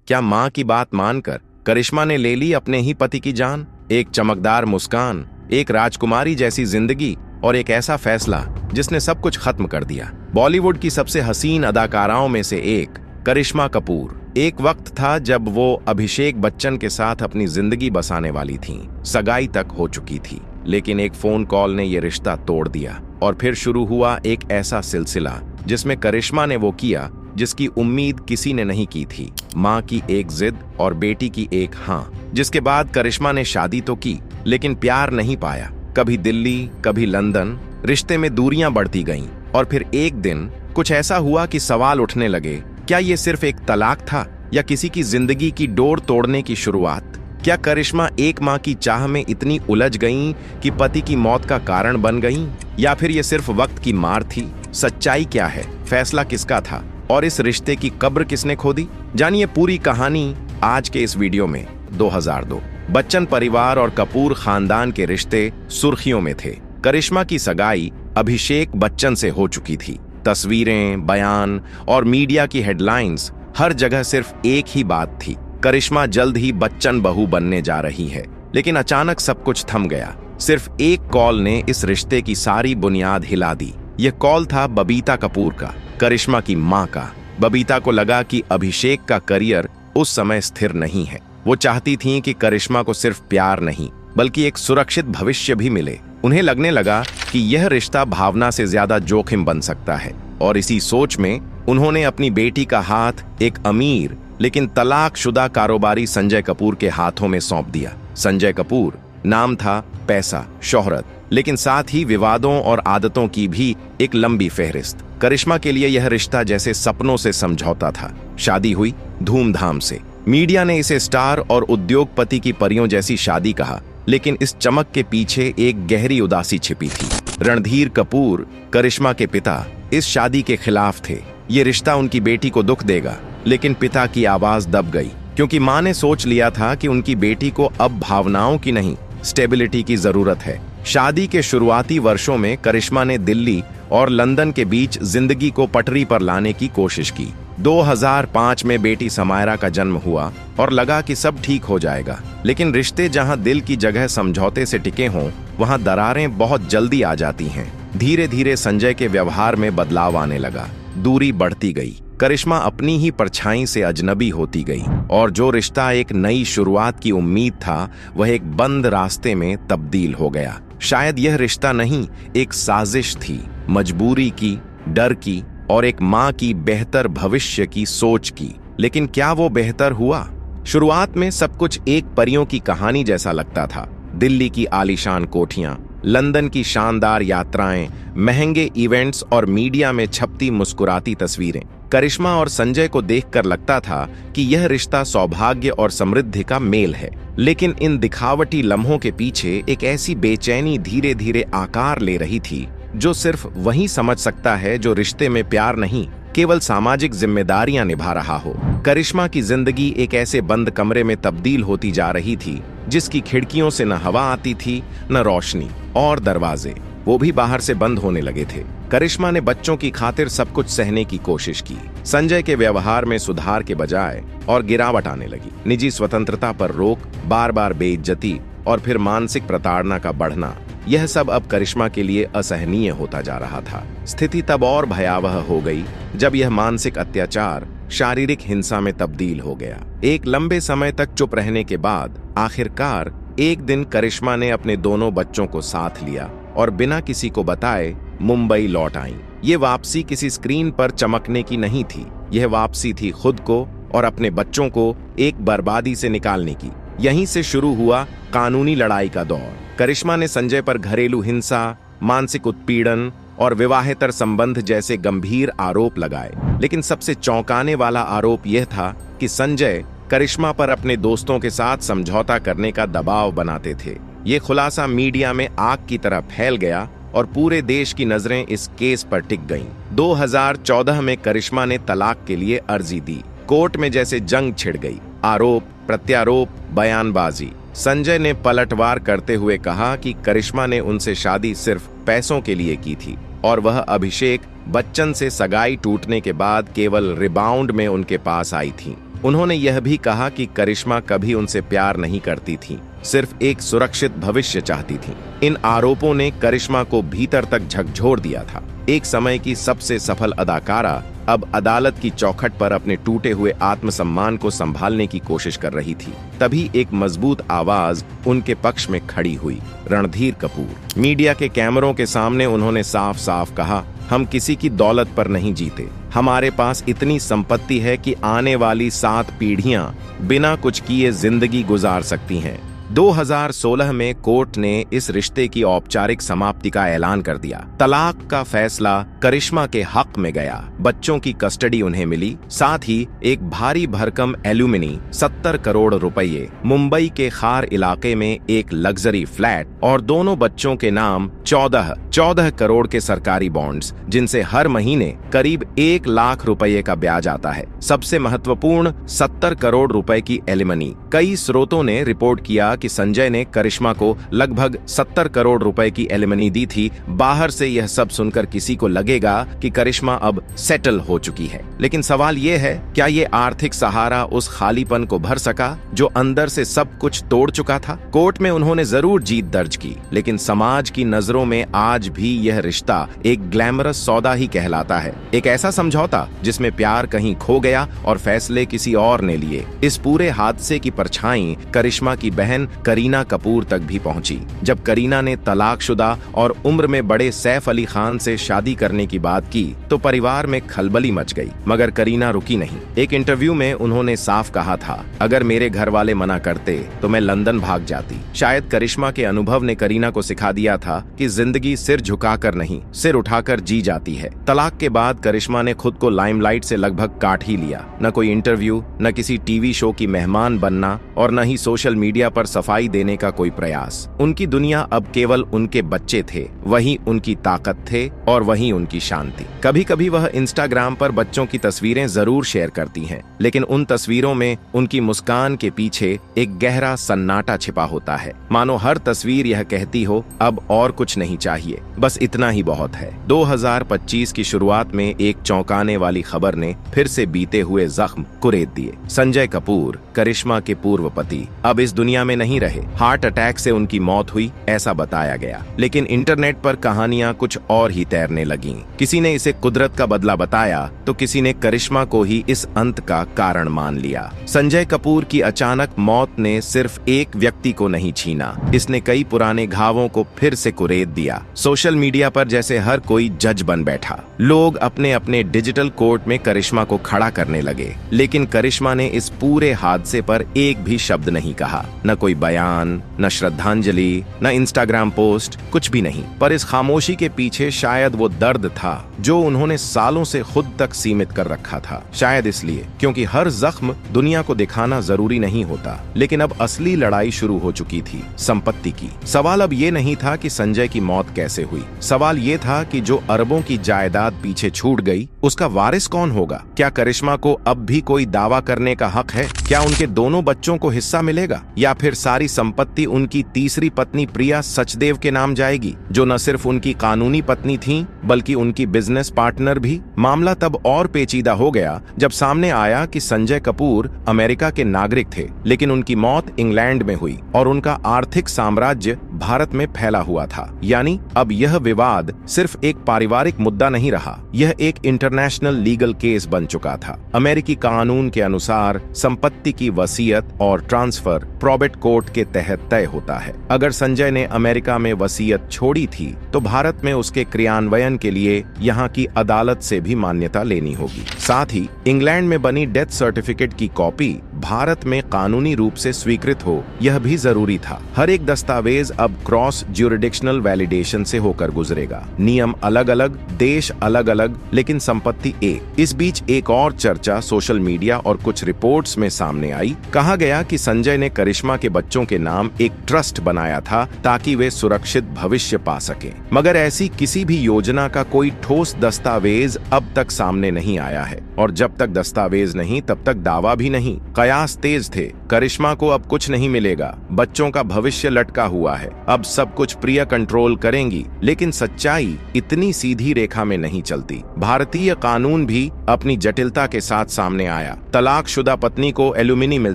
क्या माँ की बात मानकर करिश्मा ने ले ली अपने ही पति की जान? एक चमकदार मुस्कान, एक राजकुमारी जैसी जिंदगी और एक ऐसा फैसला जिसने सब कुछ खत्म कर दिया। बॉलीवुड की सबसे हसीन अदाकाराओं में से एक करिश्मा कपूर। एक वक्त था जब वो अभिषेक बच्चन के साथ अपनी जिंदगी बसाने वाली थीं। सगाई तक हो चुकी थी, लेकिन एक फोन कॉल ने ये रिश्ता तोड़ दिया। और फिर शुरू हुआ एक ऐसा सिलसिला जिसमें करिश्मा ने वो किया जिसकी उम्मीद किसी ने नहीं की थी। माँ की एक जिद और बेटी की एक हाँ। जिसके बाद करिश्मा ने शादी तो की, लेकिन प्यार नहीं पाया। कभी दिल्ली, कभी लंदन, रिश्ते में दूरियां बढ़ती गईं। और फिर एक दिन कुछ ऐसा हुआ कि सवाल उठने लगे, क्या ये सिर्फ एक तलाक था या किसी की जिंदगी की डोर तोड़ने की शुरुआत? क्या करिश्मा एक माँ की चाह में इतनी उलझ गईं कि पति की मौत का कारण बन गईं? या फिर ये सिर्फ वक्त की मार थी? सच्चाई क्या है? फैसला किसका था? और इस रिश्ते की कब्र किसने खोदी? जानिए पूरी कहानी आज के इस वीडियो में। 2002 बच्चन परिवार और कपूर खानदान के रिश्ते सुर्खियों में थे। करिश्मा की सगाई अभिषेक बच्चन से हो चुकी थी। तस्वीरें, बयान और मीडिया की हेडलाइंस, हर जगह सिर्फ एक ही बात थी, करिश्मा जल्द ही बच्चन बहू बनने जा रही है। लेकिन अचानक सब कुछ थम गया। सिर्फ एक कॉल ने इस रिश्ते की सारी बुनियाद हिला दी। यह कॉल था बबीता कपूर का, करिश्मा की माँ का। बबीता को लगा कि अभिषेक का करियर उस समय स्थिर नहीं है। वो चाहती थीं कि करिश्मा को सिर्फ प्यार नहीं, बल्कि एक सुरक्षित भविष्य भी मिले। उन्हें लगने लगा कि यह रिश्ता भावना से ज्यादा जोखिम बन सकता है। और इसी सोच में उन्होंने अपनी बेटी का हाथ एक अमीर लेकिन तलाकशुदा कारोबारी संजय कपूर के हाथों में सौंप दिया। संजय कपूर नाम था, पैसा, शोहरत, लेकिन साथ ही विवादों और आदतों की भी एक लंबी फहरिस्त। करिश्मा के लिए यह रिश्ता जैसे सपनों से समझौता था। शादी हुई धूमधाम से। मीडिया ने इसे स्टार और उद्योगपति की परियों जैसी शादी कहा, लेकिन इस चमक के पीछे एक गहरी उदासी छिपी थी। रणधीर कपूर, करिश्मा के पिता, इस शादी के खिलाफ थे। ये रिश्ता उनकी बेटी को दुख देगा। लेकिन पिता की आवाज दब गई, क्योंकि माँ ने सोच लिया था कि उनकी बेटी को अब भावनाओं की नहीं, स्टेबिलिटी की जरूरत है। शादी के शुरुआती वर्षों में करिश्मा ने दिल्ली और लंदन के बीच जिंदगी को पटरी पर लाने की कोशिश की। 2005 में बेटी समायरा का जन्म हुआ और लगा कि सब ठीक हो जाएगा। लेकिन रिश्ते जहां दिल की जगह समझौते से टिके हों, वहां दरारें बहुत जल्दी आ जाती हैं। धीरे धीरे संजय के व्यवहार में बदलाव आने लगा। दूरी बढ़ती गई। करिश्मा अपनी ही परछाई से अजनबी होती गई। और जो रिश्ता एक नई शुरुआत की उम्मीद था, वह एक बंद रास्ते में तब्दील हो गया। शायद यह रिश्ता नहीं, एक साजिश थी, मजबूरी की, डर की और एक माँ की बेहतर भविष्य की सोच की। लेकिन क्या वो बेहतर हुआ? शुरुआत में सब कुछ एक परियों की कहानी जैसा लगता था। दिल्ली की आलीशान कोठियां, लंदन की शानदार यात्राएं, महंगे इवेंट्स और मीडिया में छपती मुस्कुराती तस्वीरें। करिश्मा और संजय को देखकर लगता था कि यह रिश्ता सौभाग्य और समृद्धि का मेल है। लेकिन इन दिखावटी लम्हों के पीछे एक ऐसी बेचैनी धीरे धीरे आकार ले रही थी जो सिर्फ वही समझ सकता है जो रिश्ते में प्यार नहीं, केवल सामाजिक जिम्मेदारियां निभा रहा हो। करिश्मा की जिंदगी एक ऐसे बंद कमरे में तब्दील होती जा रही थी जिसकी खिड़कियों से न हवा आती थी, न रोशनी, और दरवाजे वो भी बाहर से बंद होने लगे थे। करिश्मा ने बच्चों की खातिर सब कुछ सहने की कोशिश की। संजय के व्यवहार में सुधार के बजाय और गिरावट आने लगी। निजी स्वतंत्रता पर रोक, बार बार बेइज्जती और फिर मानसिक प्रताड़ना का बढ़ना, यह सब अब करिश्मा के लिए असहनीय होता जा रहा था। स्थिति तब और भयावह हो गई जब यह मानसिक अत्याचार शारीरिक हिंसा में तब्दील हो गया। एक लंबे समय तक चुप रहने के बाद आखिरकार एक दिन करिश्मा ने अपने दोनों बच्चों को साथ लिया और बिना किसी को बताए मुंबई लौट आईं। ये वापसी किसी स्क्रीन पर चमकने की नहीं थी। यह वापसी थी खुद को और अपने बच्चों को एक बर्बादी से निकालने की। यहीं से शुरू हुआ कानूनी लड़ाई का दौर। करिश्मा ने संजय पर घरेलू हिंसा, मानसिक उत्पीड़न और विवाहेतर संबंध जैसे गंभीर आरोप लगाए। लेकिन सबसे चौंकाने वाला आरोप यह था कि संजय करिश्मा पर अपने दोस्तों के साथ समझौता करने का दबाव बनाते थे। ये खुलासा मीडिया में आग की तरह फैल गया और पूरे देश की नजरें इस केस पर टिक गईं। 2014 में करिश्मा ने तलाक के लिए अर्जी दी। कोर्ट में जैसे जंग छिड़ गई। आरोप, प्रत्यारोप, बयानबाजी। संजय ने पलटवार करते हुए कहा कि करिश्मा ने उनसे शादी सिर्फ पैसों के लिए की थी और वह अभिषेक बच्चन से सगाई टूटने के बाद केवल रिबाउंड में उनके पास आई थी। उन्होंने यह भी कहा कि करिश्मा कभी उनसे प्यार नहीं करती थी, सिर्फ एक सुरक्षित भविष्य चाहती थी। इन आरोपों ने करिश्मा को भीतर तक झकझोर दिया था। एक समय की सबसे सफल अदाकारा अब अदालत की चौखट पर अपने टूटे हुए आत्मसम्मान को संभालने की कोशिश कर रही थी। तभी एक मजबूत आवाज उनके पक्ष में खड़ी हुई, रणधीर कपूर। मीडिया के कैमरों के सामने उन्होंने साफ साफ कहा, हम किसी की दौलत पर नहीं जीते। हमारे पास इतनी संपत्ति है कि आने वाली 7 पीढ़ियां बिना कुछ किए जिंदगी गुजार सकती हैं। 2016 में कोर्ट ने इस रिश्ते की औपचारिक समाप्ति का ऐलान कर दिया। तलाक का फैसला करिश्मा के हक में गया। बच्चों की कस्टडी उन्हें मिली, साथ ही एक भारी भरकम एल्यूमिनी 70 करोड़ रुपये, मुंबई के खार इलाके में एक लग्जरी फ्लैट और दोनों बच्चों के नाम 14 करोड़ के सरकारी बॉन्ड्स, जिनसे हर महीने करीब 1 लाख रुपये का ब्याज आता है। सबसे महत्वपूर्ण 70 करोड़ रुपए की एलिमनी। कई स्रोतों ने रिपोर्ट किया कि संजय ने करिश्मा को लगभग 70 करोड़ रुपए की एलिमनी दी थी। बाहर से यह सब सुनकर किसी को लगेगा कि करिश्मा अब सेटल हो चुकी है, लेकिन सवाल यह है, क्या ये आर्थिक सहारा उस खालीपन को भर सका जो अंदर से सब कुछ तोड़ चुका था? कोर्ट में उन्होंने जरूर जीत दर्ज की, लेकिन समाज की नजरों में आज भी यह रिश्ता एक ग्लैमरस सौदा ही कहलाता है। एक ऐसा समझौता जिसमें प्यार कहीं खो गया और फैसले किसी और ने लिए। इस पूरे हादसे की परछाई करिश्मा की बहन करीना कपूर तक भी पहुंची। जब करीना ने तलाकशुदा और उम्र में बड़े सैफ अली खान से शादी करने की बात की तो परिवार में खलबली मच गई, मगर करीना रुकी नहीं। एक इंटरव्यू में उन्होंने साफ कहा था, अगर मेरे घर वाले मना करते तो मैं लंदन भाग जाती। शायद करिश्मा के अनुभव ने करीना को सिखा दिया था कि जिंदगी सिर झुकाकर नहीं, सिर उठाकर जी जाती है। तलाक के बाद करिश्मा ने खुद को लाइमलाइट से लगभग काट ही लिया। न कोई इंटरव्यू, न किसी टीवी शो की मेहमान बनना और न ही सोशल मीडिया पर सफाई देने का कोई प्रयास। उनकी दुनिया अब केवल उनके बच्चे थे, वही उनकी ताकत थे और वही उनकी शांति। कभी कभी वह इंस्टाग्राम पर बच्चों की तस्वीरें जरूर शेयर करती हैं, लेकिन उन तस्वीरों में उनकी मुस्कान के पीछे एक गहरा सन्नाटा छिपा होता है। मानो हर तस्वीर यह कहती हो, अब और कुछ नहीं चाहिए, बस इतना ही बहुत है। 2025 की शुरुआत में एक चौंकाने वाली खबर ने फिर से बीते हुए जख्म कुरेद दिए। संजय कपूर, करिश्मा के पूर्व पति, अब इस दुनिया में नहीं रहे। हार्ट अटैक से उनकी मौत हुई ऐसा बताया गया, लेकिन इंटरनेट पर कहानियां कुछ और ही तैरने लगीं। किसी ने इसे कुदरत का बदला बताया तो किसी ने करिश्मा को ही इस अंत का कारण मान लिया। संजय कपूर की अचानक मौत ने सिर्फ एक व्यक्ति को नहीं छीना, इसने कई पुराने घावों को फिर से कुरेद दिया। सोशल मीडिया पर जैसे हर कोई जज बन बैठा। लोग अपने अपने डिजिटल कोर्ट में करिश्मा को खड़ा करने लगे, लेकिन करिश्मा ने इस पूरे हादसे पर एक भी शब्द नहीं कहा। न कोई बयान, न श्रद्धांजलि, न इंस्टाग्राम पोस्ट, कुछ भी नहीं। पर इस खामोशी के पीछे शायद वो दर्द था जो उन्होंने सालों से खुद तक सीमित कर रखा था। शायद इसलिए क्योंकि हर जख्म दुनिया को दिखाना जरूरी नहीं होता। लेकिन अब असली लड़ाई शुरू हो चुकी थी, संपत्ति की। सवाल अब ये नहीं था कि संजय की मौत कैसे हुई, सवाल ये था कि जो अरबों की जायदाद पीछे छूट गई, उसका वारिस कौन होगा? क्या करिश्मा को अब भी कोई दावा करने का हक है? क्या उनके दोनों बच्चों को हिस्सा मिलेगा, या फिर सारी संपत्ति उनकी तीसरी पत्नी प्रिया सचदेव के नाम जाएगी, जो न सिर्फ उनकी कानूनी पत्नी थीं, बल्कि उनकी बिजनेस पार्टनर भी? मामला तब और पेचीदा हो गया जब सामने आया कि संजय कपूर अमेरिका के नागरिक थे, लेकिन उनकी मौत इंग्लैंड में हुई और उनका आर्थिक साम्राज्य भारत में फैला हुआ था। यानी अब यह विवाद सिर्फ एक पारिवारिक मुद्दा नहीं रहा, यह एक इंटरनेशनल लीगल केस बन चुका था। अमेरिकी कानून के अनुसार संपत्ति की वसीयत और ट्रांसफर प्रोबेट कोर्ट के तहत तय होता है। अगर संजय ने अमेरिका में वसीयत छोड़ी थी तो भारत में उसके क्रियान्वयन के लिए यहाँ की अदालत से भी मान्यता लेनी होगी। साथ ही इंग्लैंड में बनी डेथ सर्टिफिकेट की कॉपी भारत में कानूनी रूप से स्वीकृत हो, यह भी जरूरी था। हर एक दस्तावेज अब क्रॉस ज्यूरिडिक्शनल वैलिडेशन से होकर गुजरेगा। नियम अलग अलग, देश अलग अलग, लेकिन संपत्ति एक। इस बीच एक और चर्चा सोशल मीडिया और कुछ रिपोर्ट्स में सामने आई। कहा गया कि संजय ने करिश्मा के बच्चों के नाम एक ट्रस्ट बनाया था ताकि वे सुरक्षित भविष्य पा सकें। मगर ऐसी किसी भी योजना का कोई ठोस दस्तावेज अब तक सामने नहीं आया है, और जब तक दस्तावेज नहीं तब तक दावा भी नहीं। कयास तेज थे। करिश्मा को अब कुछ नहीं मिलेगा, बच्चों का भविष्य लटका हुआ है, अब सब कुछ प्रिया कंट्रोल करेंगी। लेकिन सच्चाई इतनी सीधी रेखा में नहीं चलती। भारतीय कानून भी अपनी जटिलता के साथ सामने आया। तलाकशुदा पत्नी को एल्यूमिनी मिल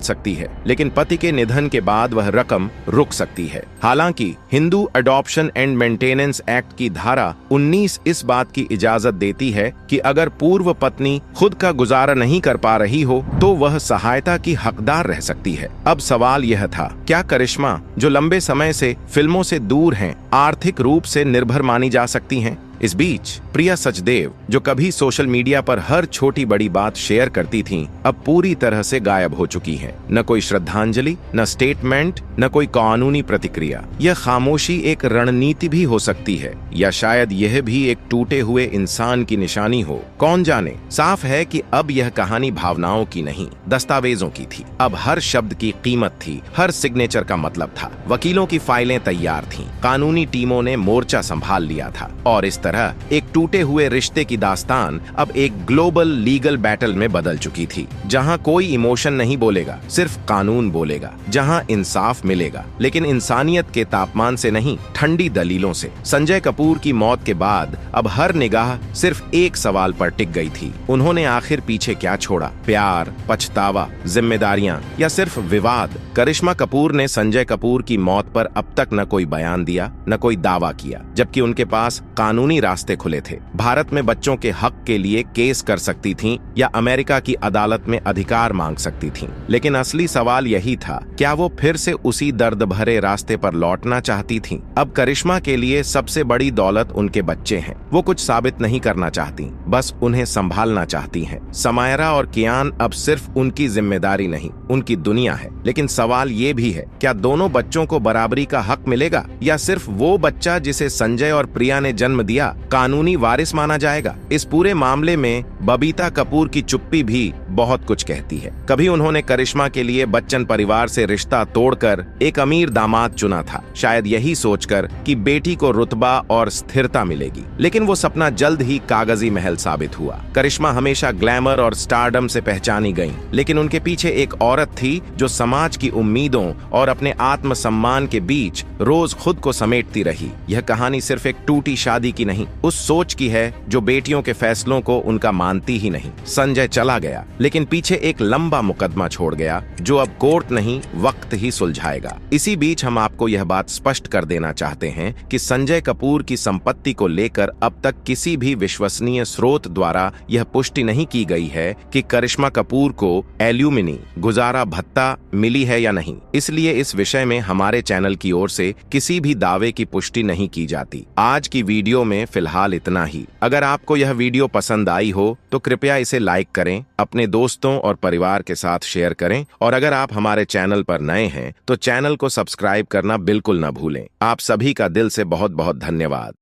सकती है, लेकिन पति के निधन के बाद वह रकम रुक सकती है। हालांकि Hindu adoption and maintenance act की धारा 19 इस बात की इजाजत देती है कि अगर पूर्व पत्नी खुद का गुजारा नहीं कर पा रही हो तो वह सहायता की हकदार रह सकती है। अब सवाल यह था, क्या करिश्मा, जो लंबे समय से फिल्मों से दूर हैं, आर्थिक रूप से निर्भर मानी जा सकती हैं? इस बीच प्रिया सचदेव, जो कभी सोशल मीडिया पर हर छोटी बड़ी बात शेयर करती थीं, अब पूरी तरह से गायब हो चुकी हैं। न कोई श्रद्धांजलि, न स्टेटमेंट, न कोई कानूनी प्रतिक्रिया। यह खामोशी एक रणनीति भी हो सकती है, या शायद यह भी एक टूटे हुए इंसान की निशानी हो। कौन जाने। साफ है कि अब यह कहानी भावनाओं की नहीं, दस्तावेजों की थी। अब हर शब्द की कीमत थी, हर सिग्नेचर का मतलब था। वकीलों की फाइलें तैयार थीं, कानूनी टीमों ने मोर्चा संभाल लिया था, और इस तरह एक टूटे हुए रिश्ते की दास्तान अब एक ग्लोबल लीगल बैटल में बदल चुकी थी, जहां कोई इमोशन नहीं बोलेगा, सिर्फ कानून बोलेगा, जहां इंसाफ मिलेगा, लेकिन इंसानियत के तापमान से नहीं, ठंडी दलीलों से। संजय कपूर की मौत के बाद अब हर निगाह सिर्फ एक सवाल पर टिक गई थी, उन्होंने आखिर पीछे क्या छोड़ा? प्यार, पछतावा, जिम्मेदारियां, या सिर्फ विवाद? करिश्मा कपूर ने संजय कपूर की मौत पर अब तक न कोई बयान दिया, न कोई दावा किया, जबकि उनके पास कानूनी रास्ते खुले थे। भारत में बच्चों के हक के लिए केस कर सकती थीं, या अमेरिका की अदालत में अधिकार मांग सकती थीं। लेकिन असली सवाल यही था, क्या वो फिर से उसी दर्द भरे रास्ते पर लौटना चाहती थीं? अब करिश्मा के लिए सबसे बड़ी दौलत उनके बच्चे हैं। वो कुछ साबित नहीं करना चाहती, बस उन्हें संभालना चाहती हैं। समायरा और कियान अब सिर्फ उनकी जिम्मेदारी नहीं, उनकी दुनिया है। लेकिन सवाल ये भी है, क्या दोनों बच्चों को बराबरी का हक मिलेगा, या सिर्फ वो बच्चा जिसे संजय और प्रिया ने जन्म दिया कानूनी वारिस माना जाएगा? इस पूरे मामले में बबीता कपूर की चुप्पी भी बहुत कुछ कहती है। कभी उन्होंने करिश्मा के लिए बच्चन परिवार से रिश्ता तोड़कर एक अमीर दामाद चुना था, शायद यही सोचकर कि बेटी को रुतबा और स्थिरता मिलेगी। लेकिन वो सपना जल्द ही कागजी महल साबित हुआ। करिश्मा हमेशा ग्लैमर और स्टारडम से पहचानी गईं, लेकिन उनके पीछे एक औरत थी जो समाज की उम्मीदों और अपने आत्मसम्मान के बीच रोज खुद को समेटती रही। यह कहानी सिर्फ एक टूटी शादी की नहीं, उस सोच की है जो बेटियों के फैसलों को उनका मानती ही नहीं। संजय चला गया, लेकिन पीछे एक लंबा मुकदमा छोड़ गया, जो अब कोर्ट नहीं, वक्त ही सुलझाएगा। इसी बीच हम आपको यह बात स्पष्ट कर देना चाहते हैं कि संजय कपूर की संपत्ति को लेकर अब तक किसी भी विश्वसनीय स्रोत द्वारा यह पुष्टि नहीं की गई है कि करिश्मा कपूर को एल्यूमिनी, गुजारा भत्ता मिली है या नहीं। इसलिए इस विषय में हमारे चैनल की ओर से किसी भी दावे की पुष्टि नहीं की जाती। आज की वीडियो में फिलहाल इतना ही। अगर आपको यह वीडियो पसंद आई हो तो कृपया इसे लाइक करें, अपने दोस्तों और परिवार के साथ शेयर करें, और अगर आप हमारे चैनल पर नए हैं तो चैनल को सब्सक्राइब करना बिल्कुल न भूलें। आप सभी का दिल से बहुत बहुत धन्यवाद।